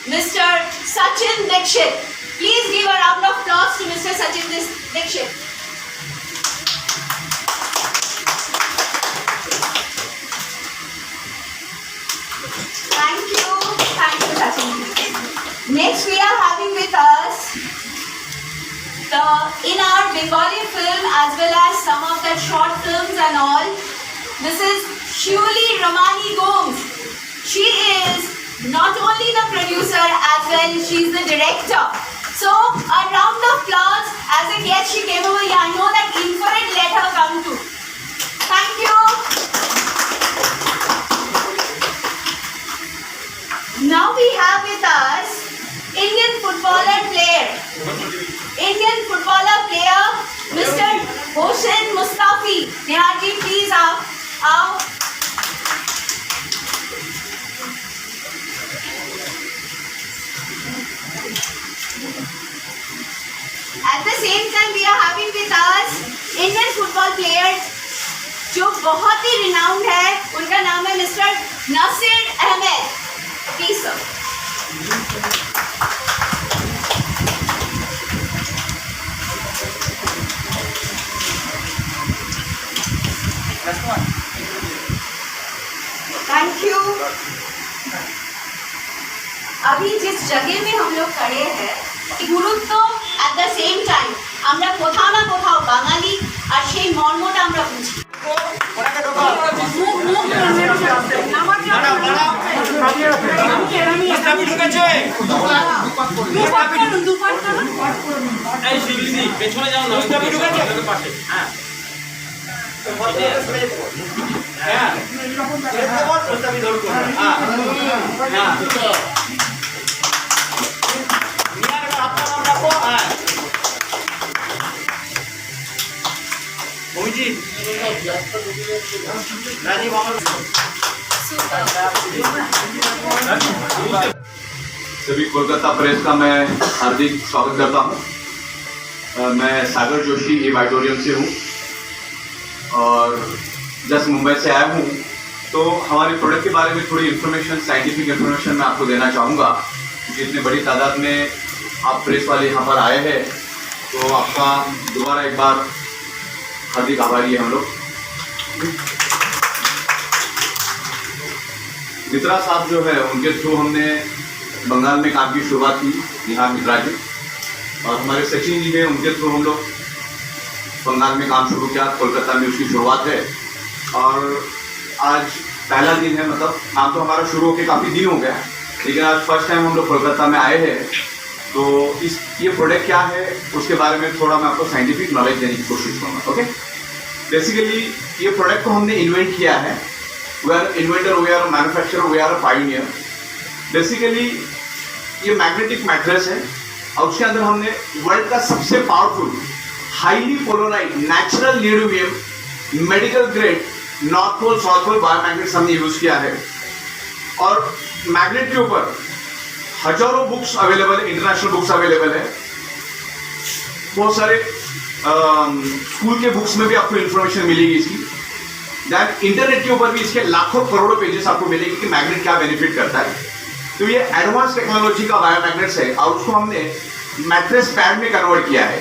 Mr. Sachin Dixit. Please give a round of applause to Mr. Sachin Dixit. Thank you, Sachin. Next, we are having with us in our Bengali film as well as some of the short films and all. This is Shuli Ramani Gomes. She is not only the producer as well, she is the director. So a round of applause as a guest she came over here. I know that Infrared let her come too. Thank you. Now we have with us Indian footballer player, Mr. Hossein Mustafi. Niharji, please आओ. At the same time, we are having with us Indian football players जो बहुत ही renowned है. उनका नाम है Mr. Nasir Ahmed. Please sir. Thank you. अभी जिस जगह में हम लोग खड़े हैं গুরুত্ব at the same time আমরা কোথাও না কোথাও বাঙালি আর সেই মর্মটা আমরা বুঝি सभी कोलकाता प्रेस का मैं हार्दिक स्वागत करता हूं। मैं सागर जोशी ए ऑडिटोरियम से हूं और जस्ट मुंबई से आया हूं। तो हमारे प्रोडक्ट के बारे में थोड़ी इन्फॉर्मेशन, साइंटिफिक इन्फॉर्मेशन मैं आपको देना चाहूँगा क्योंकि इतनी बड़ी तादाद में आप प्रेस वाले यहाँ पर आए हैं, तो आपका दोबारा एक बार हार्दिक आभारी है हम लोग। मित्रा साहब जो है उनके थ्रू हमने बंगाल में काम की शुरुआत की, निहार मित्रा जी, और हमारे सचिन जी हैं उनके थ्रू हम लोग बंगाल में काम शुरू किया। कोलकाता में उसकी शुरुआत है और आज पहला दिन है, मतलब काम तो हमारा शुरू होकर काफ़ी दिन हो गया, लेकिन आज फर्स्ट टाइम हम लोग कोलकाता में आए हैं। तो ये प्रोडक्ट क्या है उसके बारे में थोड़ा मैं आपको साइंटिफिक नॉलेज देने की कोशिश करूँगा। ओके, बेसिकली ये प्रोडक्ट को हमने इन्वेंट किया है। We are inventor, we are manufacturer, we are a pioneer. Basically ये मैग्नेटिक मैट्रेस है और उसके अंदर हमने वर्ल्ड का सबसे powerful highly polarise natural neodymium medical grade north pole south pole biomagnets हमने यूज किया है। और मैग्नेट के ऊपर हजारों बुक्स अवेलेबल है, इंटरनेशनल बुक्स अवेलेबल है, बहुत सारे स्कूल के बुक्स में भी आपको इंफॉर्मेशन मिलेगी इसकी। दैट इंटरनेट के ऊपर भी इसके लाखों करोड़ों पेजेस आपको मिलेंगे कि मैग्नेट क्या बेनिफिट करता है। तो ये एडवांस टेक्नोलॉजी का बायोमैग्नेट्स है और उसको हमने मैट्रेस पैड में कन्वर्ट किया है।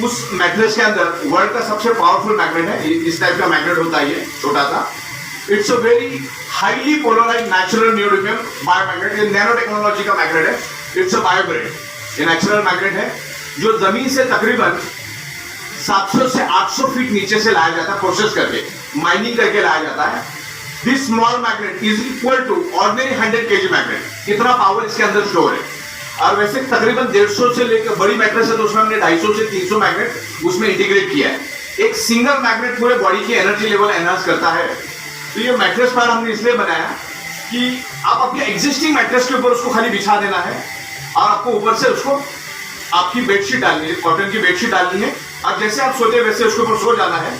उस मैट्रेस के अंदर वर्ल्ड का सबसे पावरफुल मैग्नेट है, इस टाइप का मैग्नेट होता है ये छोटा सा। It's a very highly polarise natural neodymium biomagnet. ये नैनो टेक्नोलॉजी का मैग्नेट है, इट्स अ बायोग्रेड। ये नेचुरल मैग्नेट है जो जमीन से तकरीबन 700 से 800 फीट नीचे से लाया जाता है, प्रोसेस करके माइनिंग करके लाया जाता है। This small magnet is equal to ordinary 100 kg magnet. इतना पावर इसके अंदर स्टोर है। और वैसे तकरीबन 150 से लेकर बड़ी मैट्रेस है तो उसमें हमने 250 से 300 मैग्नेट उसमें इंटीग्रेट किया है। एक सिंगल मैग्नेट पूरे बॉडी की एनर्जी लेवल एनहांस करता है। तो ये मैट्रेस पैड हमने इसलिए बनाया कि आप अपने एग्जिस्टिंग मैट्रेस के ऊपर उसको खाली बिछा देना है और आपको ऊपर से उसको आपकी बेडशीट डालनी है, कॉटन की बेडशीट डालनी है और जैसे आप सोते वैसे उसके ऊपर सो जाना है।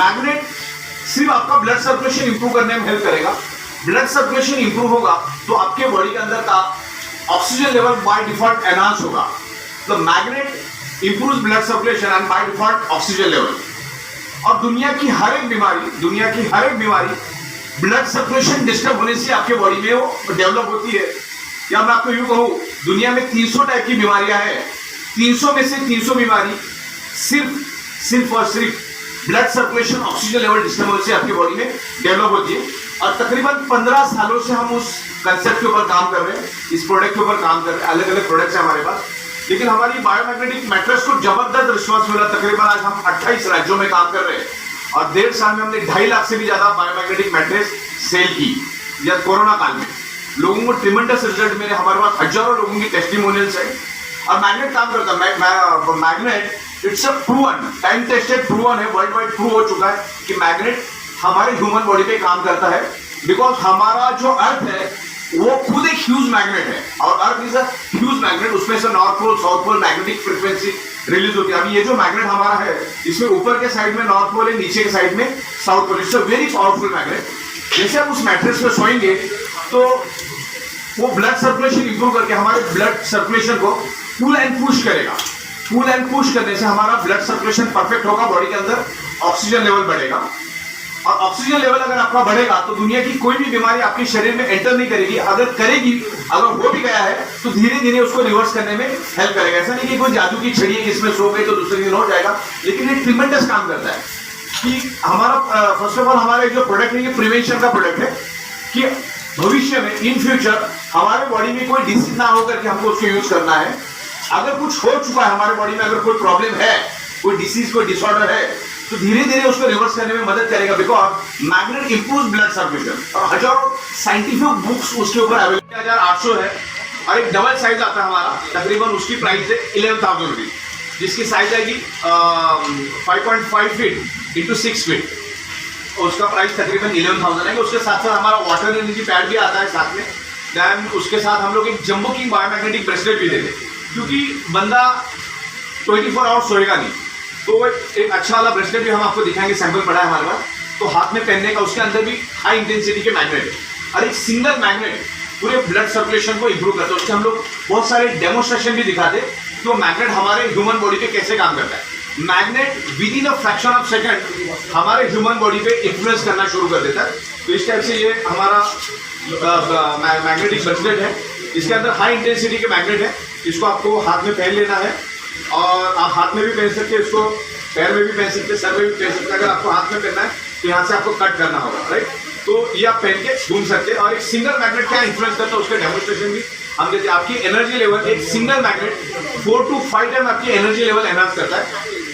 मैग्नेट सिर्फ आपका ब्लड सर्कुलेशन इंप्रूव करने में हेल्प करेगा। ब्लड सर्कुलेशन इंप्रूव होगा तो आपके बॉडी के अंदर का oxygen level by default enhance होगा। तो magnet improves blood circulation and by default oxygen level. और दुनिया की हर एक बीमारी ब्लड सर्कुलेशन डिस्टर्ब होने से आपके बॉडी में वो डेवलप होती है। या मैं आपको यूं कहूं, दुनिया में 300 टाइप की बीमारियां हैं, 300 में से 300 बीमारी सिर्फ और सिर्फ blood circulation oxygen level disturbance से आपकी बॉडी में डेवलप होती है। और तकरीबन 15 सालों से हम उस कंसेप्ट के ऊपर काम कर रहे हैं, इस प्रोडक्ट के ऊपर काम कर रहे हैं। अलग अलग प्रोडक्ट्स हैं हमारे पास, लेकिन हमारी बायोमैग्नेटिक मैट्रेस को जबरदस्त रिस्पॉन्स मिला। तकरीबन आज हम 28 राज्यों में काम कर रहे हैं और 1.5 साल में हमने 2.5 लाख से भी ज्यादा बायोमैग्नेटिक मैट्रेस सेल की। या कोरोना काल में लोगों को ट्रिमेंडस रिजल्ट मिले, हमारे पास हजारों लोगों की टेस्टिमोनियल्स है। और मैग्नेट काम करता है, magnet it's a proven, time tested proven है, वर्ल्ड वाइड प्रूव हो चुका है कि मैग्नेट हमारे ह्यूमन बॉडी पे काम करता है। बिकॉज हमारा जो अर्थ है वो खुद एक ह्यूज मैग्नेट है और earth is a huge magnet. उसमें से north pole south pole magnetic frequency release होती है। अभी ये जो मैग्नेट हमारा है, इसमें ऊपर के साइड में नॉर्थ पोल है, नीचे के साइड में south pole. It's a very powerful magnet. जैसे हम उस मैट्रेस पे सोएंगे तो वो ब्लड सर्कुलेशन इंप्रूव करके हमारे ब्लड सर्कुलेशन को पुल एंड पुश करेगा। पुल एंड पुश करने से हमारा ब्लड सर्कुलेशन परफेक्ट होगा, बॉडी के अंदर ऑक्सीजन लेवल बढ़ेगा। और ऑक्सीजन लेवल अगर आपका बढ़ेगा तो दुनिया की कोई भी बीमारी आपके शरीर में एंटर नहीं करेगी। अगर करेगी, अगर हो भी गया है तो धीरे धीरे उसको रिवर्स करने में हेल्प करेगा। ऐसा नहीं कि कोई जादू की छड़ी है जिसमें सो गई तो दूसरे दिन हो जाएगा, लेकिन ये ट्रिमेंडस काम करता है कि हमारा फर्स्ट ऑफ ऑल हमारा जो प्रोडक्ट है ये प्रिवेंशन का प्रोडक्ट है कि भविष्य में इन फ्यूचर हमारे बॉडी में कोई डिसीज ना होकर के हमको उसको यूज करना है। अगर कुछ हो चुका है हमारे बॉडी में, अगर कोई प्रॉब्लम है, कोई डिसीज, कोई डिसऑर्डर है, तो धीरे धीरे उसको रिवर्स करने में मदद करेगा। Because magnet improves blood circulation और हजारों साइंटिफिक बुक्स उसके ऊपर अवेलेबल। 1800 है और एक डबल साइज आता है हमारा, तकरीबन उसकी प्राइस है 11,000 रुपीज, जिसकी साइज आएगी 5.5 फीट इंटू 6 फीट। उसका प्राइस तकरीबन 11,000 है। उसके साथ साथ हमारा वाटर एनर्जी पैड भी आता है साथ में। देन उसके साथ हम लोग एक जंबो किंग बायोमैग्नेटिक ब्रेसलेट भी देते हैं, क्योंकि बंदा 24 आवर्स सोएगा नहीं, तो एक अच्छा वाला ब्रेसलेट भी हम आपको दिखाएंगे, सैंपल पड़ा है हमारे पास, तो हाथ में पहनने का। उसके अंदर भी हाई इंटेंसिटी के मैग्नेट है और एक सिंगल मैग्नेट पूरे ब्लड सर्कुलेशन को इंप्रूव करता है। उसके हम लोग बहुत सारे डेमोस्ट्रेशन भी दिखाते हैं कि वो मैग्नेट हमारे ह्यूमन बॉडी पे कैसे काम करता है। Magnet with in a fraction of second हमारे ह्यूमन बॉडी पे इन्फ्लुएंस करना शुरू कर देता है। तो इस टाइप से ये हमारा मैग्नेटिक ब्रेसलेट है, इसके अंदर हाई इंटेंसिटी के मैग्नेट है। इसको आपको हाथ में पहन लेना है और आप हाथ में भी पहन सकते हैं, इसको पैर में भी पहन सकते हैं, सर में भी पहन सकते हैं। अगर आपको हाथ में पहनना है तो यहाँ से आपको कट करना होगा, राइट। तो ये आप पहन के घूम सकते हैं। और एक सिंगल मैग्नेट क्या इन्फ्लुएंस करता है उसका डेमोन्स्ट्रेशन भी हम देते हैं। आपकी एनर्जी लेवल, एक सिंगल मैग्नेट 4 to 5 टाइम आपकी एनर्जी लेवल एनहांस करता है।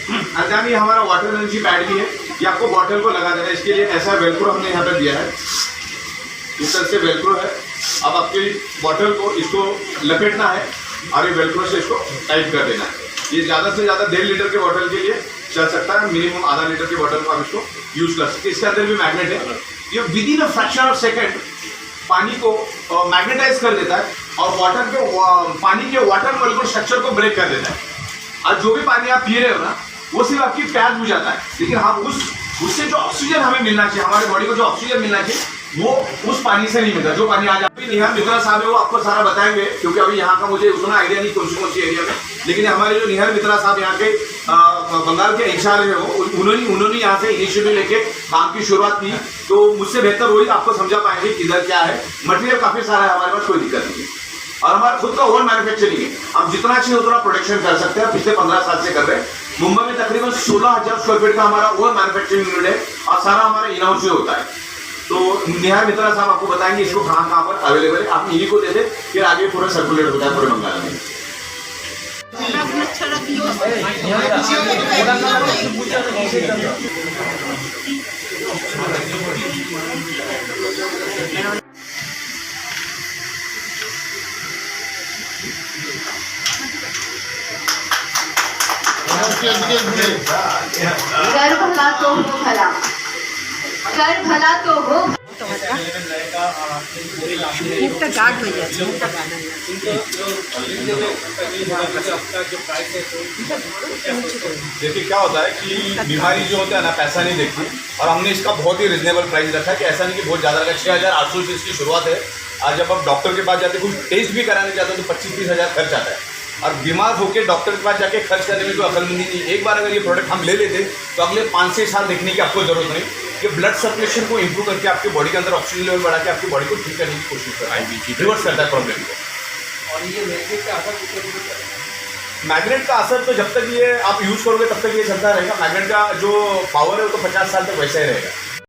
और ये हमारा वाटर एनर्जी पैड भी है, ये आपको बॉटल को लगा देना है। इसके लिए ऐसा वेलक्रो हमने यहाँ पर दिया है, इस तरह से वेलक्रो है। अब आपकी बॉटल को इसको लपेटना है और ये वेलक्रो से इसको टाइट कर देना है। ये ज़्यादा से ज़्यादा 1.5 लीटर के बॉटल के लिए चल सकता है, मिनिमम आधा लीटर के बॉटल को आप इसको यूज कर सकते हैं। इसके अंदर भी मैग्नेट है, ये with in a fraction of second पानी को मैग्नेटाइज कर देता है और वाटर के पानी के वाटर मॉलिक्यूल स्ट्रक्चर को ब्रेक कर देता है। और जो भी पानी आप पी रहे हो ना, वो सिर्फ आपकी प्यास बुझाता है, लेकिन हम उससे जो ऑक्सीजन हमें मिलना चाहिए, हमारे बॉडी को जो ऑक्सीजन मिलना चाहिए, वो उस पानी से नहीं मिलता। जो पानी आज अभी निहार मित्रा साहब है वो आपको सारा बताएंगे, क्योंकि अभी यहाँ का मुझे उतना आइडिया नहीं कौन सी एरिया में, लेकिन हमारे जो निहार मित्रा साहब यहाँ के बंगाल के इंचार्ज है, वो उन्होंने यहाँ से इनिशिएटिव लेके काम की शुरुआत की। तो मुझसे बेहतर वही आपको समझा पाएंगे किधर क्या है। मटेरियल काफी सारा है हमारे पास, कोई दिक्कत नहीं है। और हमारा खुद का ओन मैन्युफैक्चरिंग है, हम जितना चाहिए उतना प्रोडक्शन कर सकते हैं। पिछले 15 साल से कर रहे हैं। मुंबई में तकरीबन 16,000 स्क्वायर फीट का हमारा ओन मैन्युफैक्चरिंग यूनिट है और सारा हमारा इन हाउस ही होता है। तो निहार मित्रा साहब आपको बताएंगे इसको कहाँ पर अवेलेबल है। आप इन्हीं को दे दे, फिर आगे पूरा सर्कुलेट होता है पूरे बंगाल में। कर भला तो हो भला, कर भला तो हो। मुखটা গাঢ় হয়ে যাচ্ছে, মুখটা গাঢ় হয়ে যাচ্ছে। देखिए क्या होता है कि बीमारी जो होता है ना, पैसा नहीं देखती, और हमने इसका बहुत ही रिजनेबल प्राइस रखा है कि ऐसा नहीं कि बहुत ज़्यादा रखा। 6,800 से इसकी शुरुआत है। आज जब आप डॉक्टर के पास जाते, कुछ टेस्ट भी कराने जाते हो तो 25-30 हज़ार खर्च आता है। और बीमार होकर डॉक्टर के पास जाके खर्च करने में कोई अकलमंदी नहीं। एक बार अगर ये प्रोडक्ट हम ले लेते तो अगले 5 से 6 साल देखने की आपको जरूरत नहीं। ये ब्लड सर्कुलेशन को इंप्रूव करके आपके बॉडी के अंदर ऑक्सीजन लेवल बढ़ा के आपकी बॉडी को ठीक करने की कोशिश करता है, रिवर्स करता है प्रॉब्लम को। और ये मैग्नेट का असर कितने दिन तक? मैग्नेट का असर तो जब तक ये आप यूज़ करोगे तब तक ये चलता रहेगा। मैग्नेट का जो पावर है वो तो 50 साल तक वैसा ही रहेगा।